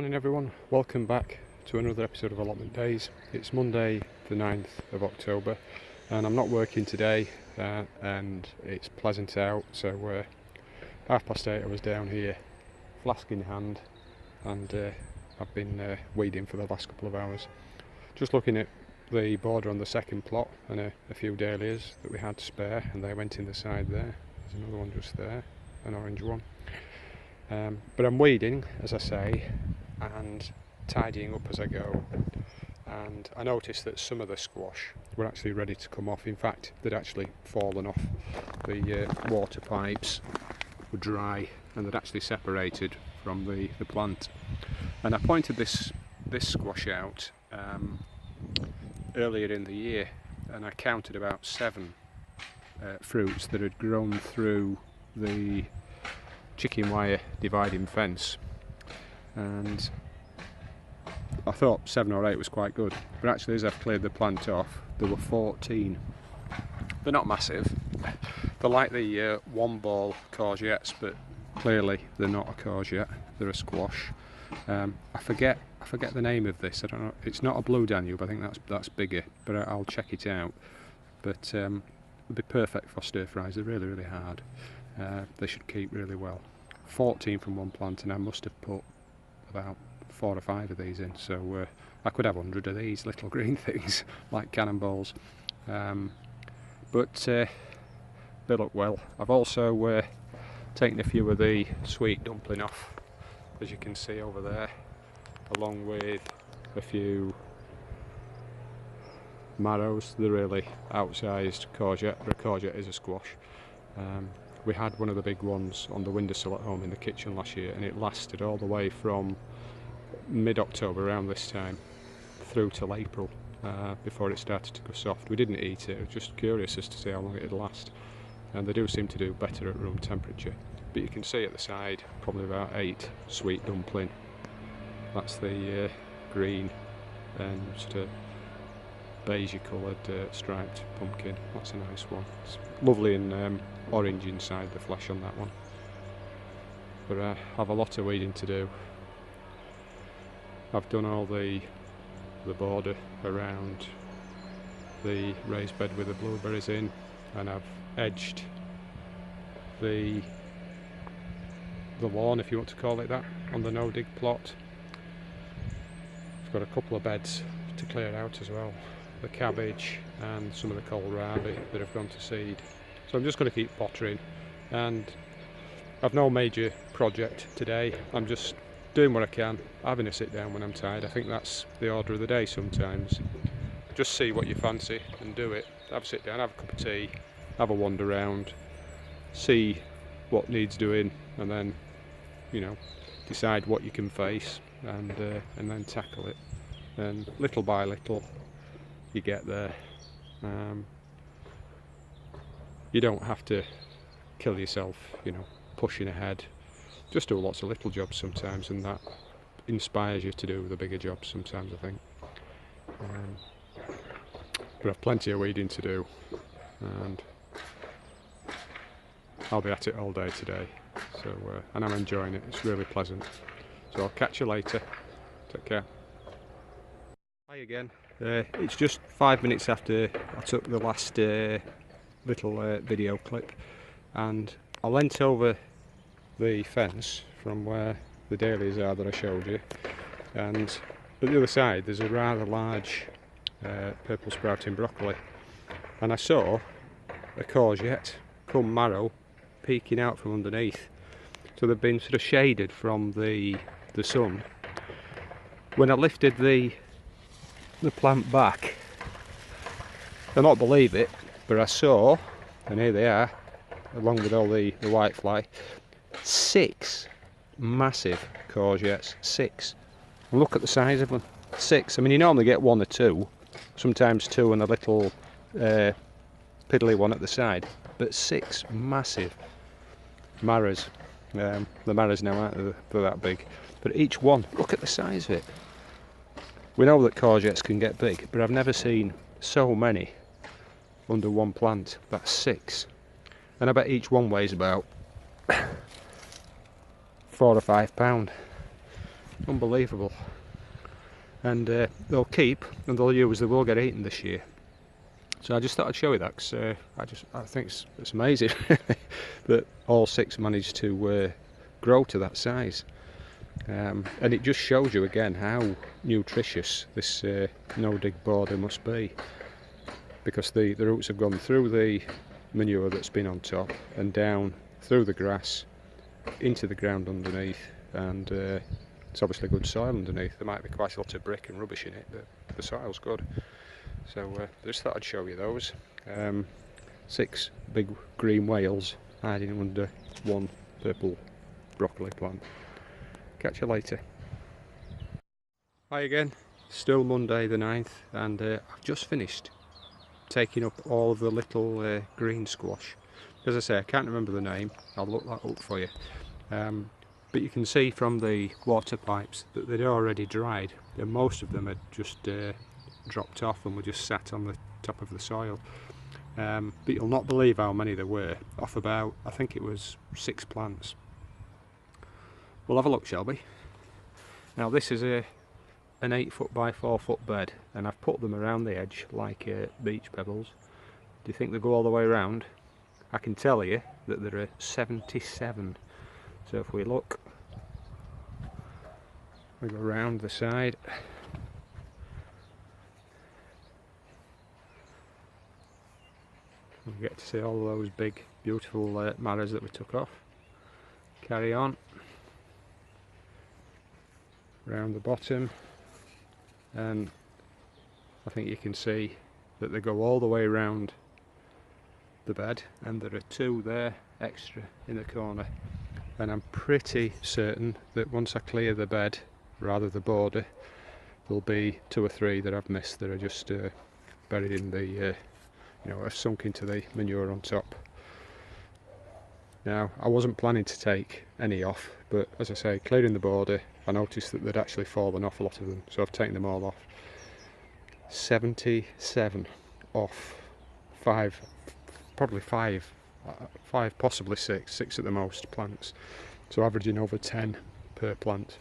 Morning everyone, welcome back to another episode of Allotment Days. It's Monday the 9th of October and I'm not working today and it's pleasant out, so 8:30 I was down here, flask in hand, and I've been weeding for the last couple of hours. Just looking at the border on the second plot and a few dahlias that we had to spare, and they went in the side there. There's another one just there, an orange one. But I'm weeding, as I say, and tidying up as I go, and I noticed that some of the squash were actually ready to come off. In fact, they'd actually fallen off. The water pipes were dry and they'd actually separated from the plant. And I pointed this squash out earlier in the year, and I counted about 7 fruits that had grown through the chicken wire dividing fence, and I thought 7 or 8 was quite good, but actually as I've cleared the plant off there were 14. They're not massive, they're like the one ball courgettes, but clearly they're not a courgette, they're a squash. I forget the name of this. I don't know, it's not a blue Danube, I think that's bigger, but I'll check it out. But they'd be perfect for stir fries. They're really hard. They should keep really well. 14 from one plant, and I must have put about 4 or 5 of these in, so I could have 100 of these little green things like cannonballs. But they look well. I've also taken a few of the sweet dumpling off, as you can see over there, along with a few marrows. They're really outsized courgette, but a courgette is a squash. We had one of the big ones on the windowsill at home in the kitchen last year, and it lasted all the way from mid-October around this time through till April before it started to go soft. We didn't eat it, I was just curious as to see how long it'd last, and they do seem to do better at room temperature. But you can see at the side probably about 8 sweet dumpling. That's the green and sort of beige coloured striped pumpkin. That's a nice one. It's lovely and orange inside the flesh on that one. But I have a lot of weeding to do. I've done all the border around the raised bed with the blueberries in, and I've edged the lawn, if you want to call it that, on the no dig plot. I've got a couple of beds to clear out as well, the cabbage and some of the kohlrabi that have gone to seed. So I'm just going to keep pottering, and I've no major project today. I'm just doing what I can, having a sit down when I'm tired. I think that's the order of the day sometimes. Just see what you fancy and do it. Have a sit down, have a cup of tea, have a wander around, see what needs doing, and then, you know, decide what you can face and then tackle it. And little by little you get there. You don't have to kill yourself, you know, pushing ahead. Just do lots of little jobs sometimes, and that inspires you to do the bigger jobs sometimes, I think. But I've plenty of weeding to do, and I'll be at it all day today. So, and I'm enjoying it. It's really pleasant. So I'll catch you later. Take care. Hi again. It's just 5 minutes after I took the last little video clip, and I leant over the fence from where the dahlias are that I showed you, and at the other side there's a rather large purple sprouting broccoli, and I saw a courgette come marrow peeking out from underneath. So they've been sort of shaded from the sun. When I lifted the plant back, I'll not believe it, but I saw, and here they are, along with all the whitefly, 6 massive courgettes. 6. And look at the size of them. 6. I mean, you normally get 1 or 2, sometimes 2 and a little piddly one at the side, but 6 massive marrows. The marrows now aren't they're that big, but each one, look at the size of it. We know that courgettes can get big, but I've never seen so many under one plant. That's 6, and I bet each one weighs about 4 or 5 pounds. Unbelievable. And they'll keep and they'll use, they will get eaten this year. So I just thought I'd show you that, because I think it's amazing that all 6 managed to grow to that size. And it just shows you again how nutritious this no-dig border must be, because the roots have gone through the manure that's been on top and down through the grass into the ground underneath, and it's obviously good soil underneath. There might be quite a lot of brick and rubbish in it, but the soil's good. So I just thought I'd show you those. 6 big green whales hiding under 1 purple broccoli plant. Catch you later. Hi again, still Monday the 9th, and I've just finished taking up all of the little green squash. As I say, I can't remember the name, I'll look that up for you. But you can see from the water pipes that they'd already dried, and most of them had just dropped off and were just sat on the top of the soil. But you'll not believe how many there were, off about, I think it was 6 plants. We'll have a look, shall we? Now this is an 8 foot by 4 foot bed, and I've put them around the edge like beach pebbles. Do you think they go all the way around? I can tell you that there are 77. So if we look, we go round the side. We get to see all those big beautiful marrows that we took off. Carry on round the bottom, and I think you can see that they go all the way around the bed, and there are 2 there extra in the corner, and I'm pretty certain that once I clear the bed, rather the border, there'll be 2 or 3 that I've missed that are just buried in the you know, have sunk into the manure on top. Now I wasn't planning to take any off, but as I say, clearing the border, I noticed that they'd actually fallen off, a lot of them, so I've taken them all off. 77 off 5, probably 5, possibly 6 at the most plants, so averaging over 10 per plant.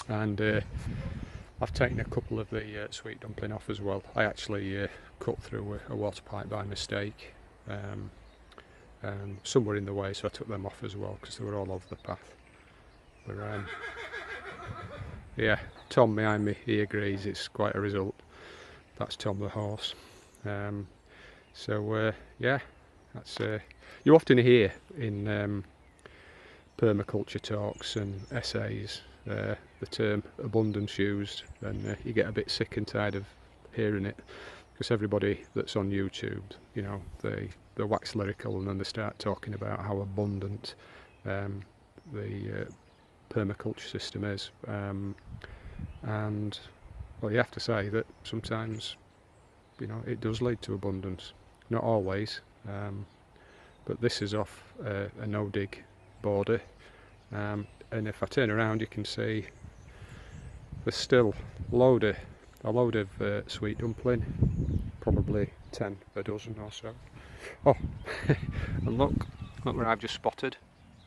And I've taken a couple of the sweet dumpling off as well. I actually cut through a water pipe by mistake, and some were in the way, so I took them off as well because they were all over the path. But yeah, Tom behind me, he agrees it's quite a result. That's Tom the horse. So yeah, that's you often hear in permaculture talks and essays the term abundance used, and you get a bit sick and tired of hearing it, because everybody that's on YouTube, you know, they wax lyrical and then they start talking about how abundant the permaculture system is, and well, you have to say that sometimes, you know, it does lead to abundance. Not always, but this is off a no-dig border, and if I turn around you can see there's still a load of sweet dumpling, probably 10 a dozen or so. Oh, and look where I've just spotted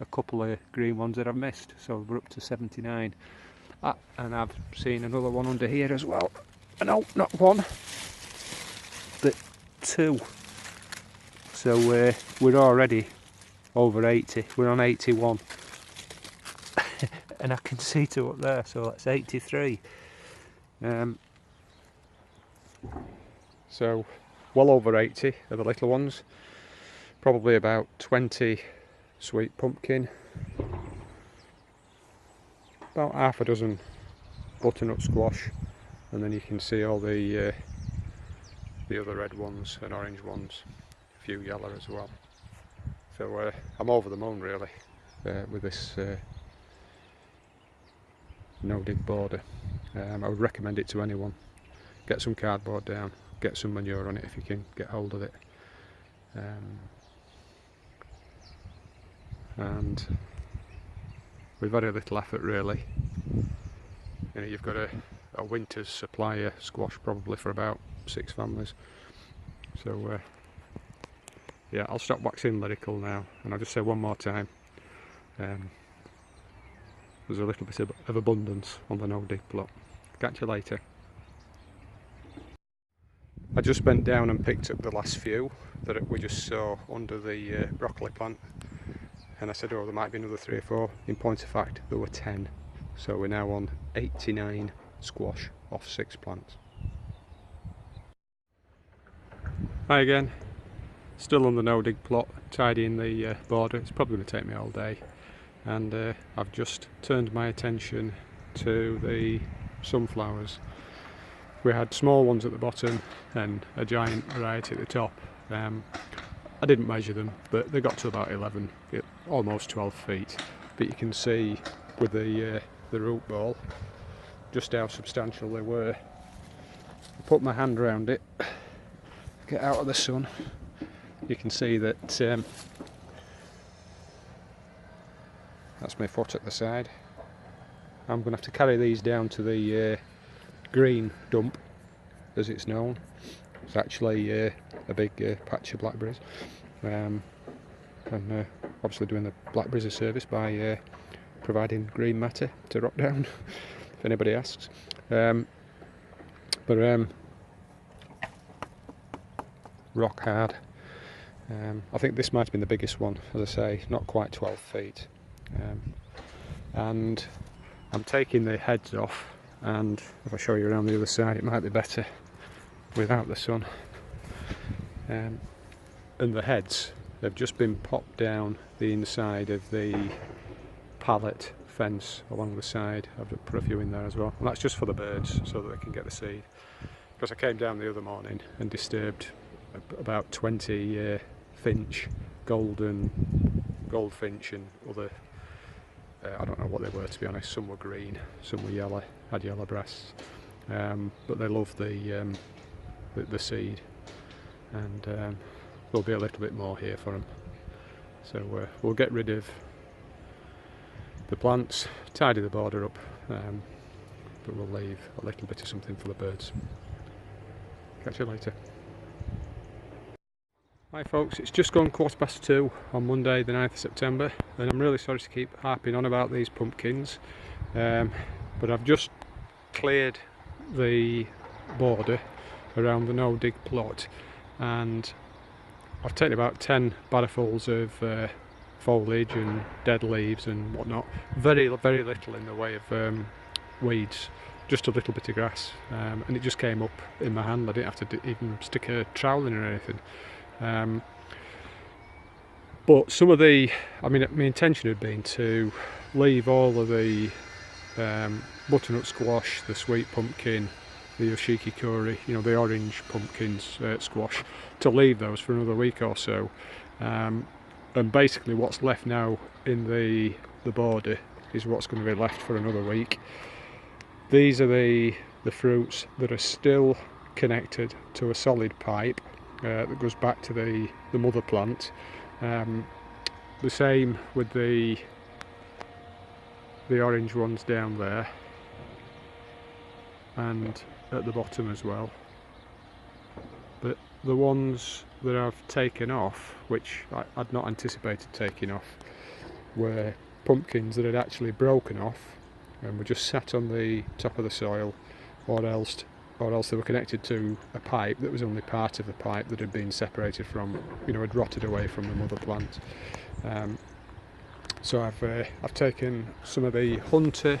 a couple of green ones that I've missed, so we're up to 79. And I've seen another one under here as well. No, not 1, but 2. So we're already over 80. We're on 81. And I can see 2 up there, so that's 83. So well over 80 are the little ones. Probably about 20 sweet pumpkin. About half a dozen butternut squash, and then you can see all the other red ones and orange ones, a few yellow as well. So I'm over the moon really with this no-dig border. I would recommend it to anyone. Get some cardboard down, get some manure on it if you can get hold of it, and with very little effort really. You know, you've got a winter's supply of squash probably for about 6 families. So yeah, I'll stop waxing lyrical now, and I'll just say one more time, there's a little bit of abundance on the no-dig plot. Catch you later. I just bent down and picked up the last few that we just saw under the broccoli plant, and I said, oh, there might be another 3 or 4. In point of fact, there were 10. So we're now on 89 squash off 6 plants. Hi again, still on the no-dig plot, tidying the border. It's probably going to take me all day, and I've just turned my attention to the sunflowers. We had small ones at the bottom and a giant variety at the top. I didn't measure them, but they got to about 11, almost 12 feet. But you can see with the root ball just how substantial they were. I put my hand around it, get out of the sun. You can see that that's my foot at the side. I'm going to have to carry these down to the green dump, as it's known. It's actually a big patch of blackberries, and obviously doing the blackberries a service by providing green matter to rock down, if anybody asks. Rock hard. I think this might have been the biggest one, as I say, not quite 12 feet. And I'm taking the heads off, and if I show you around the other side it might be better without the sun. And the heads have just been popped down the inside of the pallet fence along the side. I've put a few in there as well, and that's just for the birds so that they can get the seed, because I came down the other morning and disturbed about 20 finch, goldfinch and other, I don't know what they were, to be honest. Some were green, some were yellow, had yellow breasts, but they love the seed, and there'll be a little bit more here for them. So we'll get rid of the plants, tidy the border up, but we'll leave a little bit of something for the birds. Catch you later. Hi folks, it's just gone 2:15 on Monday the 9th of September, and I'm really sorry to keep harping on about these pumpkins, but I've just cleared the border around the no-dig plot, and I've taken about 10 barrowfulls of foliage and dead leaves and whatnot. Very little in the way of weeds, just a little bit of grass, and it just came up in my hand. I didn't have to even stick a trowel in or anything. But some of the, I mean, my intention had been to leave all of the butternut squash, the sweet pumpkin, the yoshiki curry, you know, the orange pumpkins, squash, to leave those for another week or so. And basically what's left now in the border is what's going to be left for another week. These are the fruits that are still connected to a solid pipe that goes back to the mother plant. The same with the orange ones down there, and at the bottom as well. But the ones that I've taken off, which I'd not anticipated taking off, were pumpkins that had actually broken off and were just sat on the top of the soil, or else they were connected to a pipe that was only part of the pipe that had been separated from, you know, had rotted away from the mother plant. So I've taken some of the hunter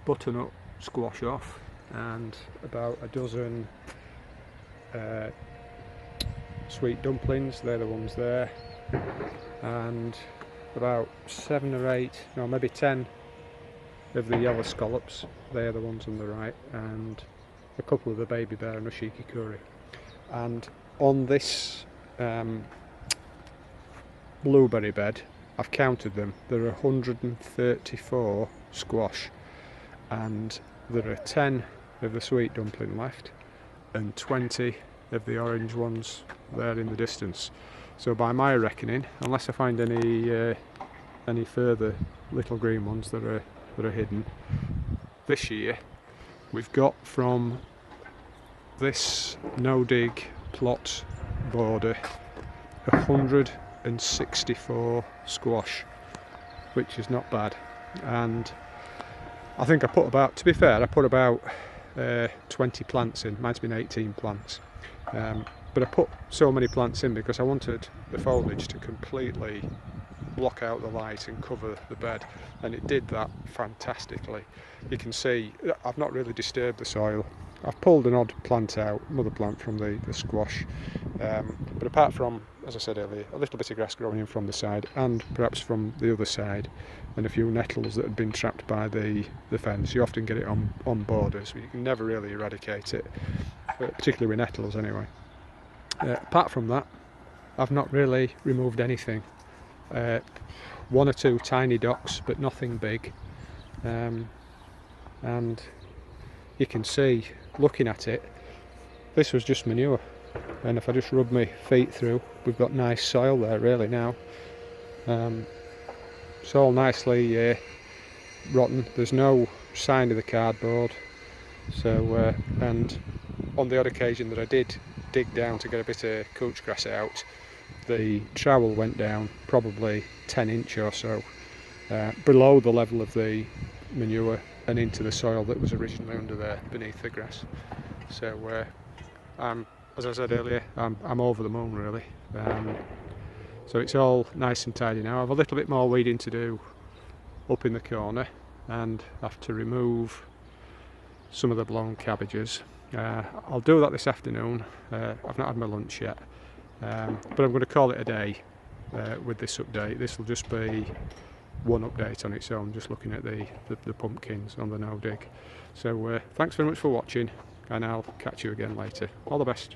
butternut squash off, and about a dozen sweet dumplings, they're the ones there, and about 7 or 8, no, maybe 10 of the yellow scallops, they're the ones on the right, and a couple of the baby bear and yoshiki curry. And on this blueberry bed, I've counted them, there are 134 squash, and there are 10 of the sweet dumpling left and 20 of the orange ones there in the distance. So by my reckoning, unless I find any further little green ones that are hidden, this year we've got from this no-dig plot border 164 squash, which is not bad. and I think I put about, to be fair, I put about 20 plants in. Mine's been 18 plants, but I put so many plants in because I wanted the foliage to completely block out the light and cover the bed, and it did that fantastically. You can see I've not really disturbed the soil. I've pulled an odd plant out, mother plant from the squash, but apart from, as I said earlier, a little bit of grass growing in from the side and perhaps from the other side, and a few nettles that had been trapped by the fence. You often get it on borders, but you can never really eradicate it, particularly with nettles anyway. Apart from that, I've not really removed anything. One or two tiny docks, but nothing big, and you can see, looking at it, this was just manure, and if I just rub my feet through, we've got nice soil there really now. It's all nicely rotten. There's no sign of the cardboard, so and on the odd occasion that I did dig down to get a bit of couch grass out, the trowel went down probably 10 inch or so below the level of the manure and into the soil that was originally under there beneath the grass. So as I said earlier, I'm over the moon really. So it's all nice and tidy now. I have a little bit more weeding to do up in the corner, and have to remove some of the blown cabbages. I'll do that this afternoon. I've not had my lunch yet, but I'm going to call it a day with this update. This will just be one update on its own, just looking at the pumpkins on the no dig. So thanks very much for watching, and I'll catch you again later. All the best.